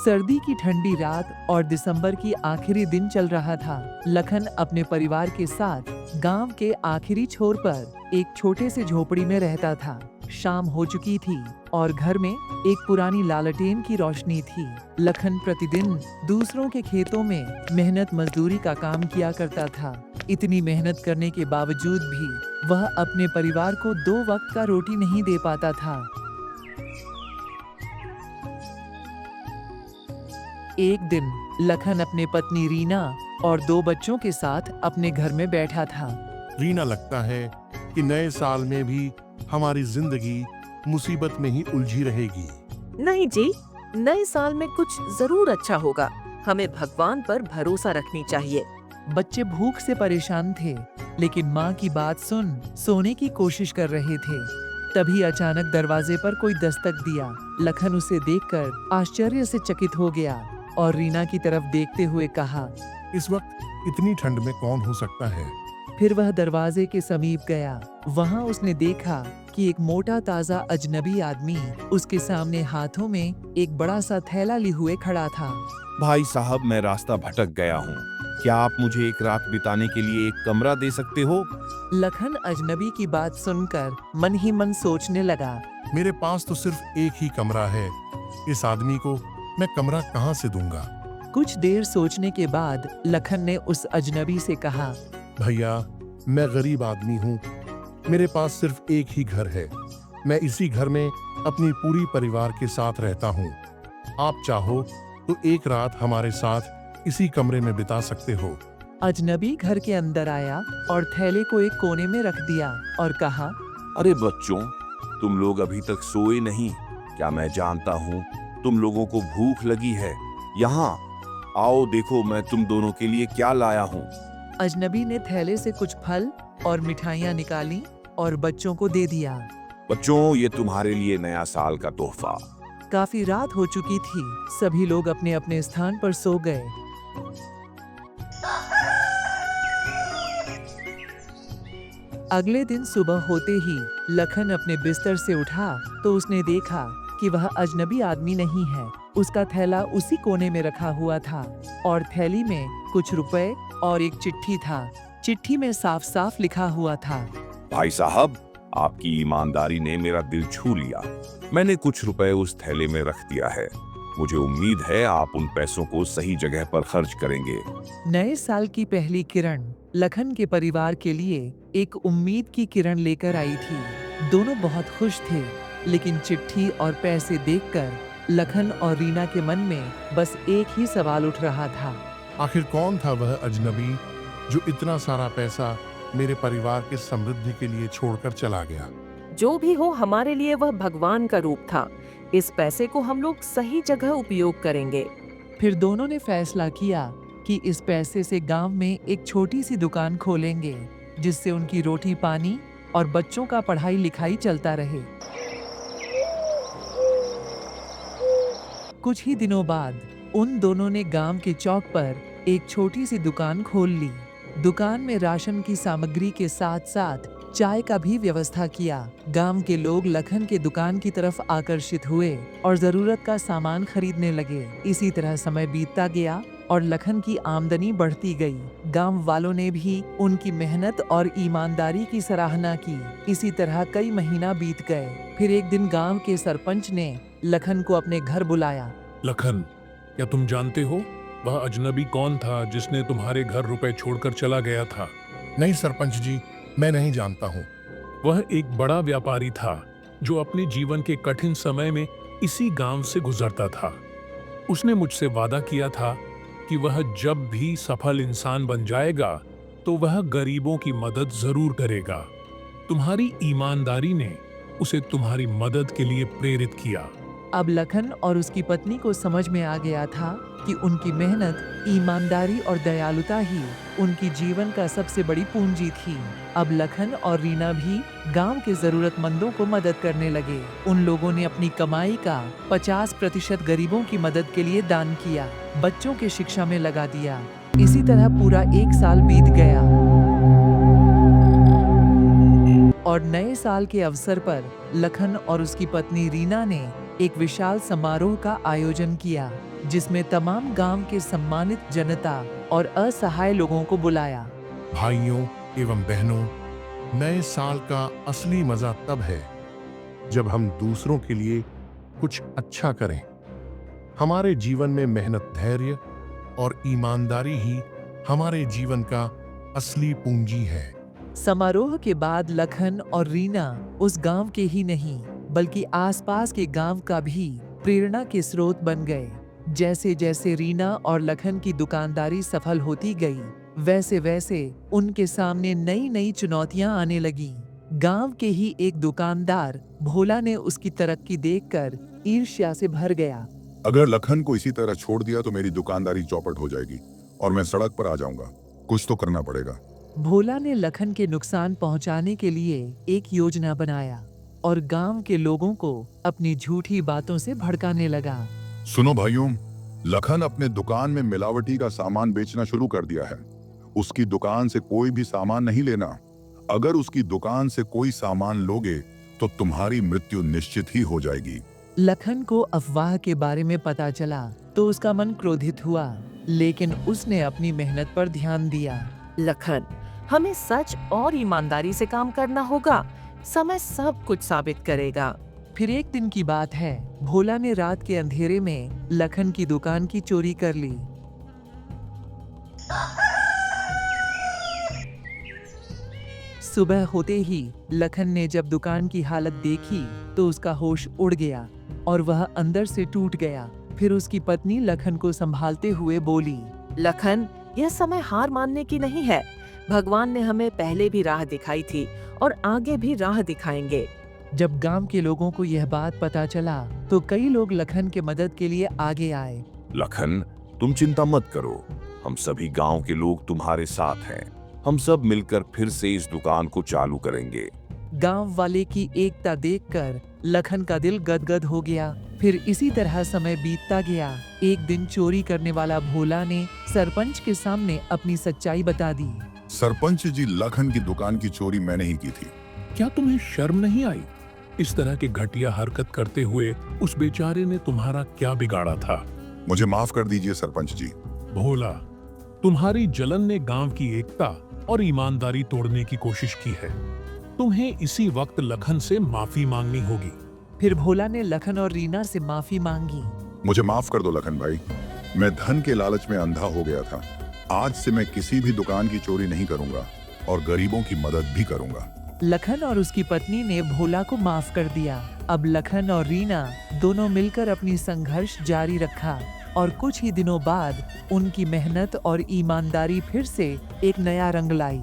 सर्दी की ठंडी रात और दिसंबर की आखिरी दिन चल रहा था। लखन अपने परिवार के साथ गांव के आखिरी छोर पर एक छोटे से झोपड़ी में रहता था। शाम हो चुकी थी और घर में एक पुरानी लालटेन की रोशनी थी। लखन प्रतिदिन दूसरों के खेतों में मेहनत मजदूरी का काम किया करता था। इतनी मेहनत करने के बावजूद भी वह अपने परिवार को 2 वक्त का रोटी नहीं दे पाता था। एक दिन लखन अपने पत्नी रीना और 2 बच्चों के साथ अपने घर में बैठा था। रीना, लगता है कि नए साल में भी हमारी जिंदगी मुसीबत में ही उलझी रहेगी। नहीं जी, नए साल में कुछ जरूर अच्छा होगा। हमें भगवान पर भरोसा रखनी चाहिए। बच्चे भूख से परेशान थे, लेकिन माँ की बात सुन सोने की कोशिश कर रहे थे। तभी अचानक दरवाजे पर कोई दस्तक दिया। लखन उसे देखकर आश्चर्य से चकित हो गया और रीना की तरफ देखते हुए कहा, इस वक्त इतनी ठंड में कौन हो सकता है? फिर वह दरवाजे के समीप गया। वहाँ उसने देखा कि एक मोटा ताजा अजनबी आदमी उसके सामने हाथों में एक बड़ा सा थैला लिए हुए खड़ा था। भाई साहब, मैं रास्ता भटक गया हूँ। क्या आप मुझे एक रात बिताने के लिए एक कमरा दे सकते हो? लखन अजनबी की बात सुनकर मन ही मन सोचने लगा। मेरे पास तो सिर्फ एक ही कमरा है। इस आदमी को मैं कमरा कहाँ से दूंगा? कुछ देर सोचने के बाद लखन ने उस अजनबी से कहा, भैया, मैं गरीब आदमी हूँ। मेरे पास सिर्फ एक ही घर है। मैं इसी घर में अपनी पूरी परिवार के साथ रहता हूँ। आप चाहो तो एक रात हमारे साथ इसी कमरे में बिता सकते हो। अजनबी घर के अंदर आया और थैले को एक कोने में रख दिया और कहा, अरे बच्चों, तुम लोग अभी तक सोए नहीं? क्या मैं जानता हूँ तुम लोगों को भूख लगी है। यहाँ आओ, देखो मैं तुम दोनों के लिए क्या लाया हूँ। अजनबी ने थैले से कुछ फल और मिठाइयाँ निकाली और बच्चों को दे दिया। बच्चों, ये तुम्हारे लिए नया साल का तोहफा। काफी रात हो चुकी थी। सभी लोग अपने अपने स्थान पर सो गए। अगले दिन सुबह होते ही लखन अपने बिस्तर से उठा तो उसने देखा कि वह अजनबी आदमी नहीं है। उसका थैला उसी कोने में रखा हुआ था और थैली में कुछ रुपए और एक चिट्ठी था। चिट्ठी में साफ साफ लिखा हुआ था, भाई साहब, आपकी ईमानदारी ने मेरा दिल छू लिया। मैंने कुछ रुपए उस थैले में रख दिया है। मुझे उम्मीद है आप उन पैसों को सही जगह पर खर्च करेंगे। नए साल की पहली किरण लखन के परिवार के लिए एक उम्मीद की किरण लेकर आई थी। दोनों बहुत खुश थे, लेकिन चिट्ठी और पैसे देखकर लखन और रीना के मन में बस एक ही सवाल उठ रहा था। आखिर कौन था वह अजनबी जो इतना सारा पैसा मेरे परिवार के समृद्धि के लिए छोड़कर चला गया? जो भी हो, हमारे लिए वह भगवान का रूप था। इस पैसे को हम लोग सही जगह उपयोग करेंगे। फिर दोनों ने फैसला किया कि इस पैसे से गांव में एक छोटी सी दुकान खोलेंगे, जिससे उनकी रोटी पानी और बच्चों का पढ़ाई लिखाई चलता रहे। कुछ ही दिनों बाद उन दोनों ने गांव के चौक पर एक छोटी सी दुकान खोल ली। दुकान में राशन की सामग्री के साथ साथ चाय का भी व्यवस्था किया। गांव के लोग लखन के दुकान की तरफ आकर्षित हुए और जरूरत का सामान खरीदने लगे। इसी तरह समय बीतता गया और लखन की आमदनी बढ़ती गई। गांव वालों ने भी उनकी मेहनत और ईमानदारी की सराहना की। इसी तरह कई महीना बीत गए। फिर एक दिन गांव के सरपंच ने लखन को अपने घर बुलाया। लखन, क्या तुम जानते हो वह अजनबी कौन था जिसने तुम्हारे घर रुपए छोड़कर चला गया था? नहीं सरपंच जी, मैं नहीं जानता हूँ। वह एक बड़ा व्यापारी था जो अपने जीवन के कठिन समय में इसी गांव से गुजरता था। उसने मुझसे वादा किया था कि वह जब भी सफल इंसान बन जाएगा तो वह गरीबों की मदद जरूर करेगा। तुम्हारी ईमानदारी ने उसे तुम्हारी मदद के लिए प्रेरित किया। अब लखन और उसकी पत्नी को समझ में आ गया था कि उनकी मेहनत, ईमानदारी और दयालुता ही उनकी जीवन का सबसे बड़ी पूंजी थी। अब लखन और रीना भी गांव के जरूरतमंदों को मदद करने लगे। उन लोगों ने अपनी कमाई का 50% गरीबों की मदद के लिए दान किया, बच्चों के शिक्षा में लगा दिया। इसी तरह पूरा 1 साल बीत गया और नए साल के अवसर पर लखन और उसकी पत्नी रीना ने एक विशाल समारोह का आयोजन किया, जिसमें तमाम गांव के सम्मानित जनता और असहाय लोगों को बुलाया। भाइयों एवं बहनों, नए साल का असली मजा तब है जब हम दूसरों के लिए कुछ अच्छा करें। हमारे जीवन में मेहनत, धैर्य और ईमानदारी ही हमारे जीवन का असली पूंजी है। समारोह के बाद लखन और रीना उस गांव के ही नहीं बल्कि आसपास के गांव का भी प्रेरणा के स्रोत बन गए। जैसे जैसे रीना और लखन की दुकानदारी सफल होती गई, वैसे वैसे उनके सामने नई नई चुनौतियां आने लगीं। गांव के ही एक दुकानदार भोला ने उसकी तरक्की देखकर ईर्ष्या से भर गया। अगर लखन को इसी तरह छोड़ दिया तो मेरी दुकानदारी चौपट हो जाएगी और मैं सड़क पर आ जाऊंगा। कुछ तो करना पड़ेगा। भोला ने लखन के नुकसान पहुंचाने के लिए एक योजना बनाया और गांव के लोगों को अपनी झूठी बातों से भड़काने लगा। सुनो भाइयों, लखन अपने दुकान में मिलावटी का सामान बेचना शुरू कर दिया है। उसकी दुकान से कोई भी सामान नहीं लेना। अगर उसकी दुकान से कोई सामान लोगे तो तुम्हारी मृत्यु निश्चित ही हो जाएगी। लखन को अफवाह के बारे में पता चला तो उसका मन क्रोधित हुआ, लेकिन उसने अपनी मेहनत पर ध्यान दिया। लखन, हमें सच और ईमानदारी से काम करना होगा। समय सब कुछ साबित करेगा। फिर एक दिन की बात है, भोला ने रात के अंधेरे में लखन की दुकान की चोरी कर ली। सुबह होते ही लखन ने जब दुकान की हालत देखी तो उसका होश उड़ गया और वह अंदर से टूट गया। फिर उसकी पत्नी लखन को संभालते हुए बोली, लखन, यह समय हार मानने की नहीं है। भगवान ने हमें पहले भी राह दिखाई थी और आगे भी राह दिखाएंगे। जब गांव के लोगों को यह बात पता चला तो कई लोग लखन के मदद के लिए आगे आए। लखन, तुम चिंता मत करो, हम सभी गांव के लोग तुम्हारे साथ हैं। हम सब मिलकर फिर से इस दुकान को चालू करेंगे। गांव वाले की एकता देखकर लखन का दिल गदगद हो गया। फिर इसी तरह समय बीतता गया। एक दिन चोरी करने वाला भोला ने सरपंच के सामने अपनी सच्चाई बता दी। सरपंच जी, लखन की दुकान की चोरी मैंने ही की थी। क्या तुम्हें शर्म नहीं आई? इस तरह की घटिया हरकत करते हुए उस बेचारे ने तुम्हारा क्या बिगाड़ा था? मुझे माफ कर दीजिए सरपंच जी। भोला, तुम्हारी जलन ने गांव की एकता और ईमानदारी तोड़ने की कोशिश की है। तुम्हें इसी वक्त लखन से माफी मांगनी होगी। फिर भोला ने लखन और रीना से माफी मांगी। मुझे माफ कर दो लखन भाई, मैं धन के लालच में अंधा हो गया था। आज से मैं किसी भी दुकान की चोरी नहीं करूंगा और गरीबों की मदद भी करूंगा। लखन और उसकी पत्नी ने भोला को माफ कर दिया। अब लखन और रीना दोनों मिलकर अपनी संघर्ष जारी रखा और कुछ ही दिनों बाद उनकी मेहनत और ईमानदारी फिर से एक नया रंग लाई।